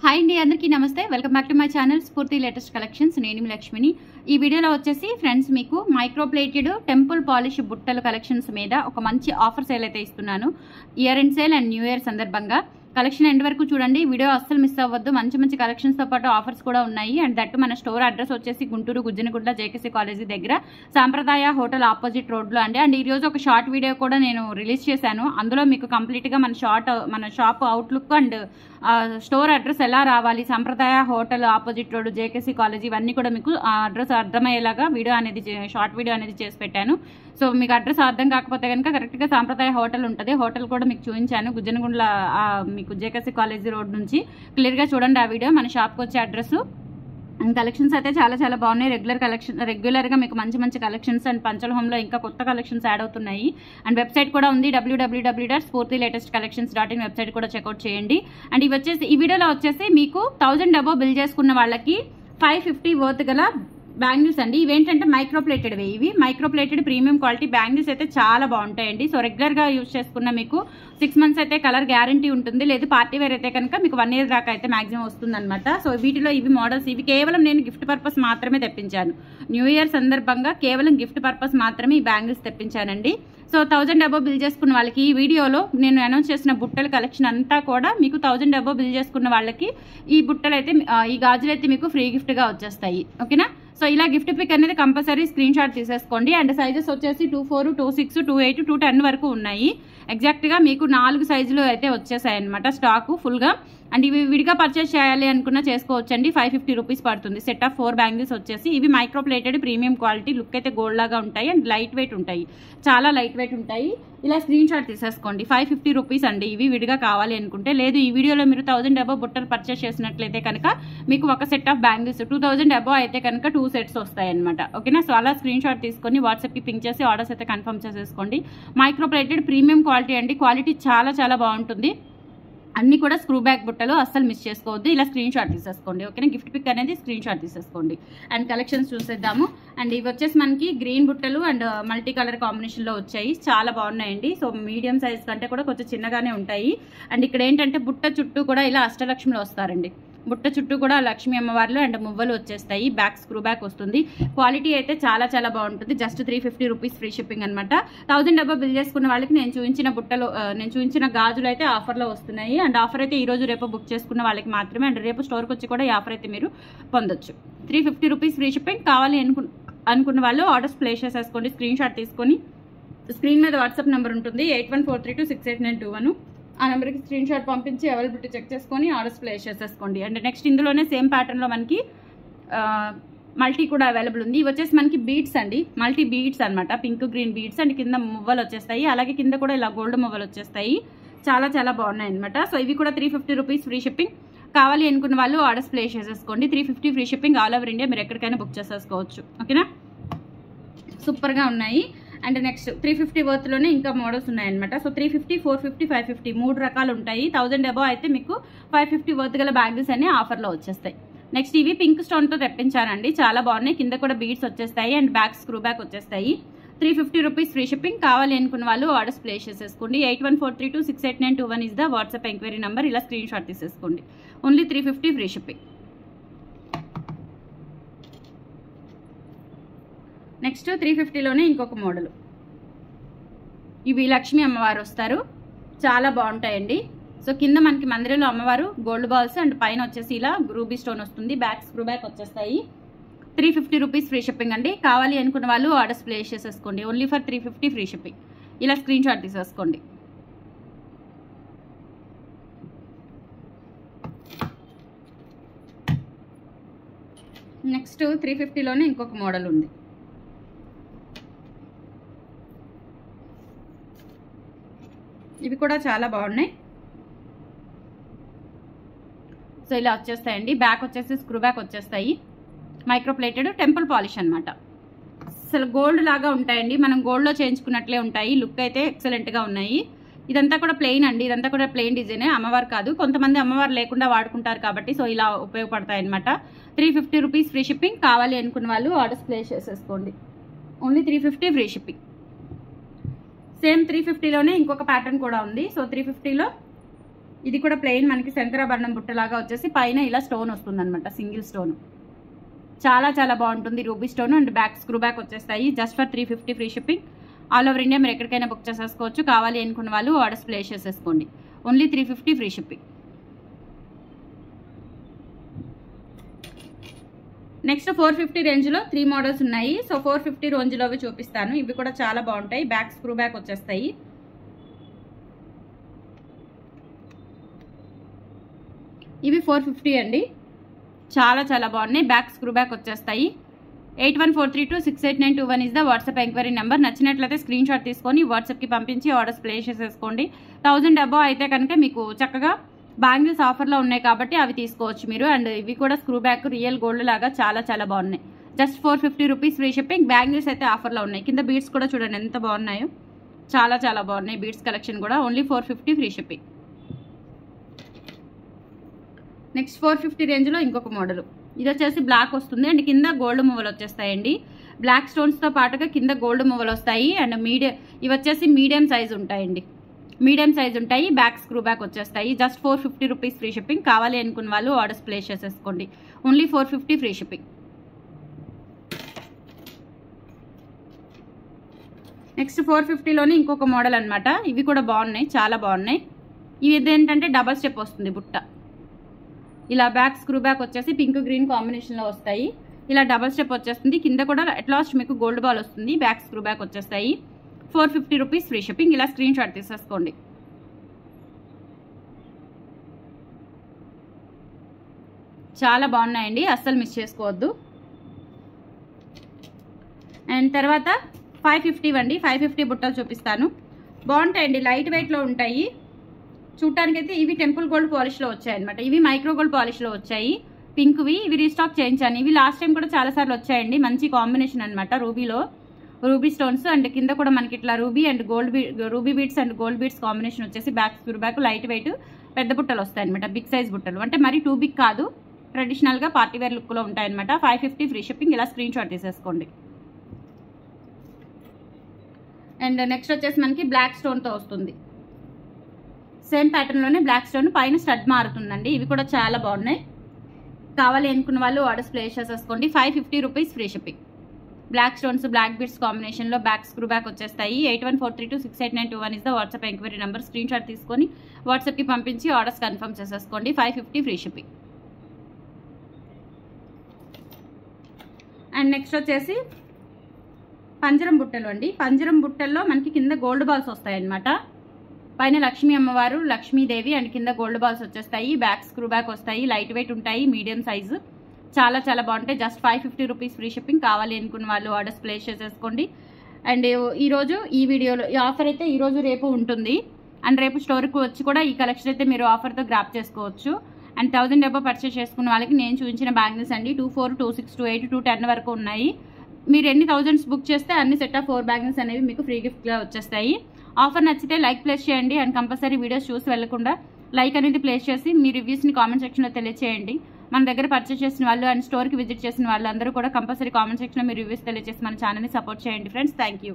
Hi అండి, అందరికీ నమస్తే. Welcome back to my channel స్ఫూర్తి లేటెస్ట్ కలెక్షన్స్. నేను లక్ష్మిని. ఈ వీడియోలో వచ్చేసి ఫ్రెండ్స్ మీకు మైక్రో ప్లేటెడ్ టెంపుల్ పాలిష్ బుట్టలు కలెక్షన్స్ మీద ఒక మంచి ఆఫర్ సేల్ అయితే ఇస్తున్నాను. Year end sale and new year సందర్భంగా కలెక్షన్ ఎండ్ వరకు చూడండి. వీడియో అస్సలు మిస్ అవ్వద్దు. మంచి మంచి కలెక్షన్స్తో పాటు ఆఫర్స్ కూడా ఉన్నాయి. అండ్ దట్టు మన స్టోర్ అడ్రస్ వచ్చేసి గుంటూరు గుజ్జనగుడ్డ జేకేసీ కాలేజీ దగ్గర సాంప్రదాయ హోటల్ ఆపోజిట్ రోడ్లో అండి. అండ్ ఈరోజు ఒక షార్ట్ వీడియో కూడా నేను రిలీజ్ చేశాను. అందులో మీకు కంప్లీట్గా మన shop outlook and store address ఎలా రావాలి, సాంప్రదాయ hotel opposite road JKC college, ఇవన్నీ కూడా మీకు ఆ అడ్రస్ అర్థమయ్యేలాగా వీడియో అనేది షార్ట్ వీడియో అనేది చేసి పెట్టాను. సో మీకు అడ్రస్ అర్థం కాకపోతే కనుక కరెక్ట్గా సాంప్రదాయ హోటల్ ఉంటుంది. హోటల్ కూడా మీకు చూపించాను గుజ్జనగుండ్ల మీకు జేకేసీ కాలేజీ రోడ్ నుంచి. క్లియర్గా చూడండి ఆ వీడియో. మన షాప్కి వచ్చే అడ్రస్. అండ్ కలెక్షన్స్ అయితే చాలా చాలా బాగున్నాయి. రెగ్యులర్గా మీకు మంచి మంచి కలెక్షన్స్ అండ్ పంచల హోమ్లో ఇంకా కొత్త కలెక్షన్స్ యాడ్ అవుతున్నాయి. అండ్ వెబ్సైట్ కూడా ఉంది, www.spurtilatestcollections.in. వెబ్సైట్ కూడా చెక్అవుట్ చేయండి. అండ్ ఇవి వచ్చేసి ఈ వీడియోలో వచ్చేసి మీకు 1000 అబోవ్ బిల్ చేసుకున్న వాళ్ళకి 550 వర్త్ గల బ్యాంగిల్స్ అండి. ఇవేంటంటే మైక్రో ప్లేటెడ్. ఇవి micro plated premium quality bangles అయితే చాలా బాగుంటాయండి. సో రెగ్యులర్గా యూజ్ చేసుకున్న మీకు 6 మంత్స్ అయితే కలర్ గ్యారంటీ ఉంటుంది. లేదు పార్టీ వేర్ అయితే కనుక మీకు 1 ఇయర్ దాకా అయితే మాక్సిమం వస్తుంది అనమాట. సో వీటిలో ఇవి మోడల్స్, ఇవి కేవలం నేను గిఫ్ట్ పర్పస్ మాత్రమే తెప్పించాను. న్యూ ఇయర్ సందర్భంగా కేవలం గిఫ్ట్ పర్పస్ మాత్రమే ఈ బ్యాంగిల్స్ తెప్పించానండి. సో 1000 అబోవ్ బిల్ చేసుకున్న వాళ్ళకి ఈ వీడియోలో నేను అనౌన్స్ చేసిన బుట్టల కలెక్షన్ అంతా కూడా మీకు 1000 అబోవ్ బిల్ చేసుకున్న వాళ్ళకి ఈ బుట్టలు అయితే ఈ గాజులు అయితే మీకు ఫ్రీ గిఫ్ట్గా వచ్చేస్తాయి. ఓకేనా? సో ఇలా గిఫ్ట్ పిక్ అనేది కంపల్సరీ స్క్రీన్ షాట్ తీసేసుకోండి. అండ్ సైజెస్ వచ్చేసి 24, 26, 28, 210 వరకు ఉన్నాయి. ఎగ్జాక్ట్గా మీకు 4 సైజులు అయితే వచ్చేసాయి అనమాట స్టాకు ఫుల్గా. అండ్ ఇవి విడిగా పర్చేస్ చేయాలి అనుకున్నా చేసుకోవచ్చండి. 550 రూపీస్ పడుతుంది. సెట్ ఆఫ్ 4 బ్యాంగిల్స్ వచ్చేసి ఇవి micro plated premium quality. Look అయితే గోల్డ్ లాగా ఉంటాయి అండ్ లైట్ వెయిట్ ఉంటాయి, చాలా లైట్ వెయిట్ ఉంటాయి. ఇలా స్క్రీన్ షాట్ తీసేసుకోండి. 550 రూపీస్ అండి ఇవి విడిగా కావాలి అనుకుంటే. లేదు ఈ వీడియోలో మీరు 1000 అబోవ్ బుట్టలు పర్చేస్ చేసినట్లయితే కనుక మీకు ఒక సెట్ ఆఫ్ బ్యాంగిల్స్ 2000 అబోవ్ అయితే కనుక 2 సెట్స్ వస్తాయి అనమాట. ఓకేనా? సో అలా స్క్రీన్ షాట్ తీసుకొని వాట్సాప్కి పింక్ చేసి ఆర్డర్స్ అయితే కన్ఫర్మ్ చేసేసుకోండి. మైక్రో ప్లేటెడ్ ప్రీమియం క్వాలిటీ అండి. క్వాలిటీ చాలా చాలా బాగుంటుంది. అన్ని కూడా స్క్రూ బ్యాక్ బుట్టలు, అస్సలు మిస్ చేసుకోవద్దు. ఇలా స్క్రీన్ షాట్ తీసేసుకోండి. ఓకేనా? గిఫ్ట్ పిక్ అనేది స్క్రీన్ షాట్ తీసేసుకోండి. అండ్ కలెక్షన్స్ చూసేద్దాము. అండ్ ఇవి వచ్చేసి మనకి గ్రీన్ బుట్టలు అండ్ మల్టీ కలర్ కాంబినేషన్లో వచ్చాయి. చాలా బాగున్నాయండి. సో మీడియం సైజ్ కంటే కూడా కొంచెం చిన్నగానే ఉంటాయి. అండ్ ఇక్కడ ఏంటంటే బుట్ట చుట్టూ కూడా ఇలా అష్టలక్ష్మిలో వస్తారండి. బుట్ట చుట్టూ కూడా లక్ష్మీ అమ్మవార్లు అండ్ మువ్వలు వచ్చేస్తాయి. బ్యాక్ స్క్రూ బ్యాక్ వస్తుంది. క్వాలిటీ అయితే చాలా చాలా బాగుంటుంది. జస్ట్ 350 రూపీస్ ఫ్రీ షిప్పింగ్ అనమాట. 1000 అబోవ్ బిల్ చేసుకున్న వాళ్ళకి నేను చూపించిన గాజులు అయితే ఆఫర్లో వస్తున్నాయి. అండ్ ఆఫర్ అయితే ఈ రోజు రేపు బుక్ చేసుకున్న వాళ్ళకి మాత్రమే. అండ్ రేపు స్టోర్కి వచ్చి కూడా ఈ ఆఫర్ అయితే మీరు పొందొచ్చు. 350 రూపీస్ ఫ్రీ షిప్పింగ్. కావాలి అనుకున్న వాళ్ళు ఆర్డర్స్ ప్లేస్ చేసేసుకోండి. స్క్రీన్ షాట్ తీసుకొని స్క్రీన్ మీద వాట్సాప్ నెంబర్ ఉంటుంది 8143268921. ఆ నెంబర్కి స్క్రీన్ షాట్ పంపించి అవైలబిలిటీ చెక్ చేసుకొని ఆర్డర్స్ ప్లేస్ చేసేసుకోండి. అండ్ నెక్స్ట్ ఇందులోనే సేమ్ ప్యాటర్న్లో మనకి మల్టీ కూడా అవైలబుల్ ఉంది. ఇవి వచ్చేసి మనకి బీడ్స్ అండి, మల్టీ బీడ్స్ అనమాట. పింక్ గ్రీన్ బీడ్స్ అండ్ కింద మువ్వలు వచ్చేస్తాయి. అలాగే కింద కూడా ఇలా గోల్డ్ మువ్వలు వచ్చేస్తాయి. చాలా చాలా బాగున్నాయి అనమాట. సో ఇవి కూడా 350 రూపీస్ ఫ్రీ షిప్పింగ్. కావాలి అనుకున్న వాళ్ళు ఆర్డర్స్ ప్లేస్ చేసేసుకోండి. 350 free shipping. All over India మీరు ఎక్కడికైనా బుక్ చేసేసుకోవచ్చు. ఓకేనా? సూపర్గా ఉన్నాయి. అండ్ నెక్స్ట్ 350 వర్త్లోనే ఇంకా మోడల్స్ ఉన్నాయన్నమాట. సో 350, 450, 550 3 రకాలు ఉంటాయి. 1000 అబోవ్ అయితే మీకు 550 వర్త్ గల బ్యాంగిల్స్ అన్ని ఆఫర్లో వచ్చేస్తాయి. నెక్స్ట్ ఇవి పింక్ స్టోన్తో తెప్పించానండి. చాలా బాగున్నాయి. కింద కూడా బీడ్స్ వచ్చేస్తాయి అండ్ బ్యాక్ స్క్రూ బ్యాక్ వచ్చేస్తాయి. 350 రూపీస్ ఫ్రీ షిప్పింగ్. కావాలి అనుకున్న వాళ్ళు ఆర్డర్స్ ప్లేస్ చేసేసుకోండి. 8143268921 is the WhatsApp enquiry number. ఇలా స్క్రీన్ షాట్ తీసేసుకోండి. Only 350 free shipping. నెక్స్ట్ 350లోనే ఇంకొక మోడల్. ఇవి లక్ష్మీ అమ్మవారు వస్తారు. చాలా బాగుంటాయండి. సో కింద మనకి మందిరంలో అమ్మవారు గోల్డ్ బాల్స్ అండ్ పైన వచ్చేసి ఇలా రూబీ స్టోన్ వస్తుంది. బ్యాక్ స్క్రూ బ్యాక్ వచ్చేస్తాయి. 350 రూపీస్ ఫ్రీ షిప్పింగ్ అండి. కావాలి అనుకున్న వాళ్ళు ఆర్డర్స్ ప్లేస్ చేసేసుకోండి. Only for 350 free shipping. ఇలా స్క్రీన్ షాట్ తీసేసుకోండి. నెక్స్ట్ 350లోనే ఇంకొక మోడల్ ఉంది. ఇవి కూడా చాలా బాగున్నాయి. సో ఇలా వచ్చేస్తాయండి. బ్యాక్ వచ్చేసి స్క్రూ బ్యాక్ వచ్చేస్తాయి. మైక్రో ప్లేటెడ్ టెంపుల్ పాలిష్ అనమాట. అసలు గోల్డ్ లాగా ఉంటాయండి. మనం గోల్డ్లో చేయించుకున్నట్లే ఉంటాయి. లుక్ అయితే ఎక్సలెంట్గా ఉన్నాయి. ఇదంతా కూడా ప్లెయిన్ అండి. ఇదంతా కూడా ప్లెయిన్ డిజైనే, అమ్మవారు కాదు. కొంతమంది అమ్మవారు లేకుండా వాడుకుంటారు కాబట్టి సో ఇలా ఉపయోగపడతాయి అనమాట. 350 రూపీస్ ఫ్రీ షిప్పింగ్. కావాలి అనుకున్న వాళ్ళు ఆర్డర్స్ ప్లేస్ చేసేసుకోండి. Only 350 free shipping. సేమ్ 350లోనే ఇంకొక ప్యాటర్న్ కూడా ఉంది. సో 350లో ఇది కూడా ప్లెయిన్ మనకి శంకరాభరణం బుట్టలాగా వచ్చేసి పైన ఇలా స్టోన్ వస్తుంది అనమాట, సింగిల్ స్టోన్. చాలా చాలా బాగుంటుంది ruby stone. And back screw back వచ్చేస్తాయి. Just for 350 free shipping. All over India మీరు ఎక్కడికైనా బుక్ చేసేసుకోవచ్చు. కావాలి అనుకున్న వాళ్ళు ఆర్డర్స్ ప్లేస్ చేసేసుకోండి. Only 350 free shipping. నెక్స్ట్ 450 రేంజ్లో 3 మోడల్స్ ఉన్నాయి. సో 450 రేంజ్లో అవి చూపిస్తాను. ఇవి కూడా చాలా బాగుంటాయి. బ్యాక్ స్క్రూ బ్యాక్ వచ్చేస్తాయి. ఇవి 450 అండి. చాలా చాలా బాగున్నాయి. బ్యాక్ స్క్రూ బ్యాక్ వచ్చేస్తాయి. 8143268921 is the WhatsApp enquiry number. నచ్చినట్లయితే స్క్రీన్ షాట్ తీసుకొని వాట్సాప్కి పంపించి ఆర్డర్స్ ప్లేస్ చేసేసుకోండి. 1000 అబోవ్ అయితే కనుక మీకు చక్కగా బ్యాంగిల్స్ ఆఫర్లో ఉన్నాయి కాబట్టి అవి తీసుకోవచ్చు మీరు. అండ్ ఇవి కూడా స్క్రూ బ్యాక్ రియల్ గోల్డ్ లాగా చాలా చాలా బాగున్నాయి. Just 450 rupees free shipping. Bangles అయితే ఆఫర్లో ఉన్నాయి. కింద బీడ్స్ కూడా చూడండి ఎంత బాగున్నాయో, చాలా చాలా బాగున్నాయి. బీడ్స్ కలెక్షన్ కూడా ఓన్లీ 450 ఫ్రీ షిప్పింగ్. నెక్స్ట్ 450 రేంజ్లో ఇంకొక మోడల్. ఇది వచ్చేసి బ్లాక్ వస్తుంది అండ్ కింద గోల్డ్ మువ్వలు వచ్చేస్తాయండి. బ్లాక్ స్టోన్స్తో పాటుగా కింద గోల్డ్ మువ్వలు వస్తాయి. అండ్ ఇవి వచ్చేసి మీడియం సైజ్ ఉంటాయండి. మీడియం సైజ్ ఉంటాయి. బ్యాక్ స్క్రూ బ్యాక్ వచ్చేస్తాయి. Just 450 rupees free shipping. కావాలి అనుకున్న వాళ్ళు ఆర్డర్స్ ప్లేస్ చేసేసుకోండి. Only 450 free shipping. నెక్స్ట్ 450లోనే ఇంకొక మోడల్ అనమాట. ఇవి కూడా బాగున్నాయి, చాలా బాగున్నాయి. ఇది ఏంటంటే డబల్ స్టెప్ వస్తుంది బుట్ట. ఇలా బ్యాక్ స్క్రూ బ్యాక్ వచ్చేసి పింక్ గ్రీన్ కాంబినేషన్లో వస్తాయి. ఇలా డబల్ స్టెప్ వచ్చేస్తుంది. కింద కూడా అట్ లాస్ట్ మీకు గోల్డ్ బాల్ వస్తుంది. బ్యాక్ స్క్రూ బ్యాక్ వచ్చేస్తాయి. 450 రూపీస్ ఫ్రీ షిప్పింగ్. ఇలా స్క్రీన్ షాట్ తీసేసుకోండి. చాలా బాగున్నాయండి, అస్సలు మిస్ చేసుకోవద్దు. అండ్ తర్వాత 550 అండి. 550 బుట్టలు చూపిస్తాను. బాగుంటాయండి, లైట్ వెయిట్లో ఉంటాయి. చూడటానికైతే ఇవి టెంపుల్ గోల్డ్ పాలిష్లో వచ్చాయి అనమాట. ఇవి మైక్రో గోల్డ్ పాలిష్లో వచ్చాయి. పింక్వి ఇవి రీస్టాక్ చేయించాను. ఇవి లాస్ట్ టైం కూడా చాలాసార్లు వచ్చాయండి. మంచి కాంబినేషన్ అనమాట. రూబీ స్టోన్స్ అండ్ కింద కూడా మనకి ఇట్లా ruby and ruby beads and gold beads combination వచ్చేసి back screw back light weight పెద్ద బుట్టలు వస్తాయి అనమాట. బిగ్ సైజ్ బుట్టలు అంటే మరి టూ బిగ్ కాదు, ట్రెడిషనల్గా పార్టీవేర్ లుక్లో ఉంటాయన్నమాట. 550 ఫ్రీ షిప్పింగ్. ఇలా స్క్రీన్ షాట్ తీసేసుకోండి. అండ్ నెక్స్ట్ వచ్చేసి మనకి బ్లాక్ స్టోన్తో వస్తుంది. సేమ్ ప్యాటర్న్లోనే బ్లాక్ స్టోన్ పైన స్టడ్ మారుతుందండి. ఇవి కూడా చాలా బాగున్నాయి. కావాలి అనుకున్న వాళ్ళు ఆర్డర్స్ ప్లేస్ చేసేసుకోండి. 550 rupees free shipping. Black stones black beads కాంబినేషన్లో బ్యాక్ స్క్రూ బ్యాక్ వచ్చేస్తాయి. 8143268921 is the WhatsApp enquiry number. Screen shot తీసుకొని వాట్సాప్కి పంపించి ఆర్డర్స్ కన్ఫర్మ్ చేసేసుకోండి. 550 ఫ్రీ షిప్పింగ్. అండ్ నెక్స్ట్ వచ్చేసి పంజరం బుట్టలు అండి. పంజరం బుట్టల్లో మనకి కింద గోల్డ్ బాల్స్ వస్తాయి అన్నమాట. పైన లక్ష్మీ అమ్మవారు, లక్ష్మీదేవి అండ్ కింద గోల్డ్ బాల్స్ వచ్చేస్తాయి. బ్యాక్ స్క్రూ బ్యాక్ వస్తాయి. లైట్ వెయిట్ ఉంటాయి. Medium size. చాలా చాలా బాగుంటాయి. Just 550 rupees free shipping. కావాలి అనుకున్న వాళ్ళు ఆర్డర్స్ ప్లేస్ చేసేసుకోండి. అండ్ ఈరోజు ఈ వీడియోలో ఈ ఆఫర్ అయితే ఈరోజు రేపు ఉంటుంది. అండ్ రేపు స్టోర్కి వచ్చి కూడా ఈ కలెక్షన్ అయితే మీరు ఆఫర్తో గ్రాప్ చేసుకోవచ్చు. అండ్ 1000 అబోవ్ పర్చేస్ చేసుకున్న వాళ్ళకి నేను చూపించిన బ్యాంగిల్స్ అండి 24, 26, 28, 210 వరకు ఉన్నాయి. మీరు ఎన్ని థౌజండ్స్ బుక్ చేస్తే అన్ని సెట్ ఆఫ్ 4 బ్యాంగిల్స్ అనేవి మీకు ఫ్రీ గిఫ్ట్గా వచ్చేస్తాయి. ఆఫర్ నచ్చితే లైక్ ప్లేస్ చేయండి. అండ్ కంపల్సరీ వీడియోస్ చూసి వెళ్లకుండా లైక్ అనేది ప్లేస్ చేసి మీ రివ్యూస్ని కామెంట్ సెక్షన్లో తెలియచేయండి. మన దగ్గర పర్చేస్ చేసిన వాళ్ళు అండ్ స్టోర్కి విజిట్ చేసిన వాళ్ళు అందరూ కూడా కంపల్సరీ కామెంట్ సెక్షన్లో మీ రివ్యూస్ తెలియజేసి మన ఛానల్ని సపోర్ట్ చేయండి ఫ్రెండ్స్. Thank you.